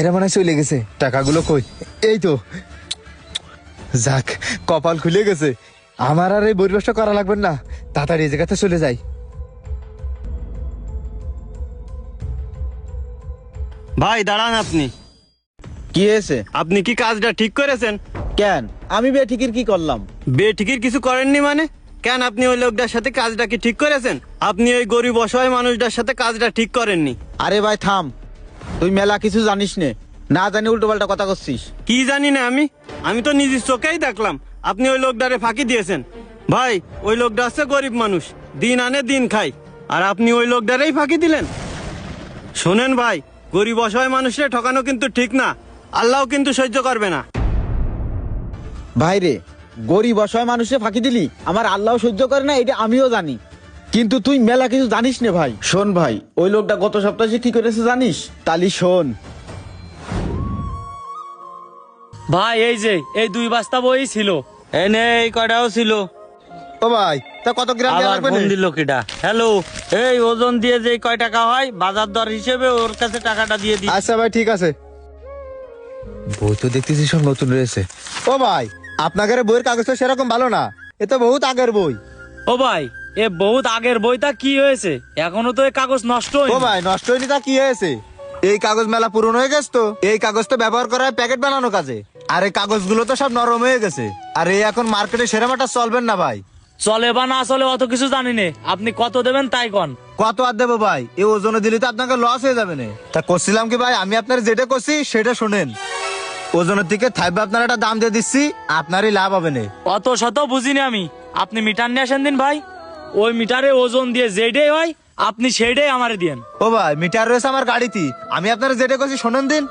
এরা মনে হয় চলে গেছে। টাকাগুলো কই? এই তো, যাক কপাল খুলে গেছে। আমার আর এই পরিবেশটা করা লাগবে না, তাড়াতাড়ি এই জায়গাতে চলে যাই। ভাই দাঁড়ান, আপনি কি হয়েছে? আপনি কি কাজটা ঠিক করেছেন? কেন আমি বেঠিকের কি করলাম? বেঠিকের কিছু করেননি মানে? কেন আপনি ওই লোকটার সাথে কাজটা কি ঠিক করেছেন? আপনি ওই গরিব অসহায় মানুষটার সাথে কাজটা ঠিক করেননি। আরে ভাই থাম, তুই মেলা কিছু জানিস নে, না জানি উল্টো পাল্টা কথা করছিস। কি জানি না আমি তো নিজের চোখেই দেখলাম আপনি ওই লোকটারে ফাঁকি দিয়েছেন। ভাই ওই লোকটা হচ্ছে গরিব মানুষ, দিন আনে দিন খায়, আর আপনি ওই লোকটারেই ফাঁকি দিলেন। শোনেন ভাই, গরিব অসহায় মানুষের ঠকানো কিন্তু ঠিক না, আল্লাহও কিন্তু সহ্য করবে না। ভাই রে, গরিব অসহায় মানুষে ফাঁকি দিলি, আমার আল্লাহ সহ্য করে না এটা আমিও জানি, কিন্তু তুই মেলা কিছু জানিস নে ভাই। শোন ভাই, ওই লোকটা গত সপ্তাহে কি করেছে জানিস? তালি শোন ভাই, এই যে এই 2 বস্তা বই ছিল, এনে এই কয়টাও ছিল। ও ভাই, তা কত গ্রাম দেয়া আবার লাগবে? ফোন দিল কিটা? হ্যালো, এই ওজন দিয়ে যে কয় টাকা হয় বাজার দর হিসেবে ওর কাছে টাকাটা দিয়ে দিই। আচ্ছা ভাই, ঠিক আছে। বই তো দেখতেছি সব নতুন রয়েছে। ও ভাই, আপনাদের বইয়ের কাগজ তো সেরকম ভালো না, এ তো বহুত আগের বই। ও ভাই, এ বহুত আগের বইটা কি হয়েছে? এখনো তো এই কাগজ নষ্ট ও হয়নি। ভাই, নষ্ট হয়নি তা কি হয়েছে? এই কাগজ মেলা পুরনো হয়ে গেছে তো, এই কাগজ তো ব্যবহার করা হয় প্যাকেট বানানো কাজে, আর এই কাগজগুলো তো সব নরম হয়ে গেছে, আর এই এখন মার্কেটে সেরামাটা চলবেন না ভাই। চলে বা না চলে অত কিছু জানি নে, আপনি কত দেবেন তাই কন। কত আর দেবো ভাই? এই ওজনে দিলে তো আপনাকে লস হয়ে যাবে না। তা করছিলাম কি ভাই, আমি আপনার যেটা করছি সেটা শোনেন। ওজনের থেকে থাকবে আপনার একটা দাম দিয়ে দিচ্ছি, আপনারই লাভ হবে না। অত শত বুঝিনি আমি, আপনি মিটার নিয়ে আসেন দিন ভাই, ওই মিটারে ওজন দিয়ে যেটাই হয় আপনি সেইটাই আমারে দিয়েন। ও ভাই, মিটার রয়েছে আমার গাড়িতে, আমি আপনার যেটা করছি শোনেন দিন।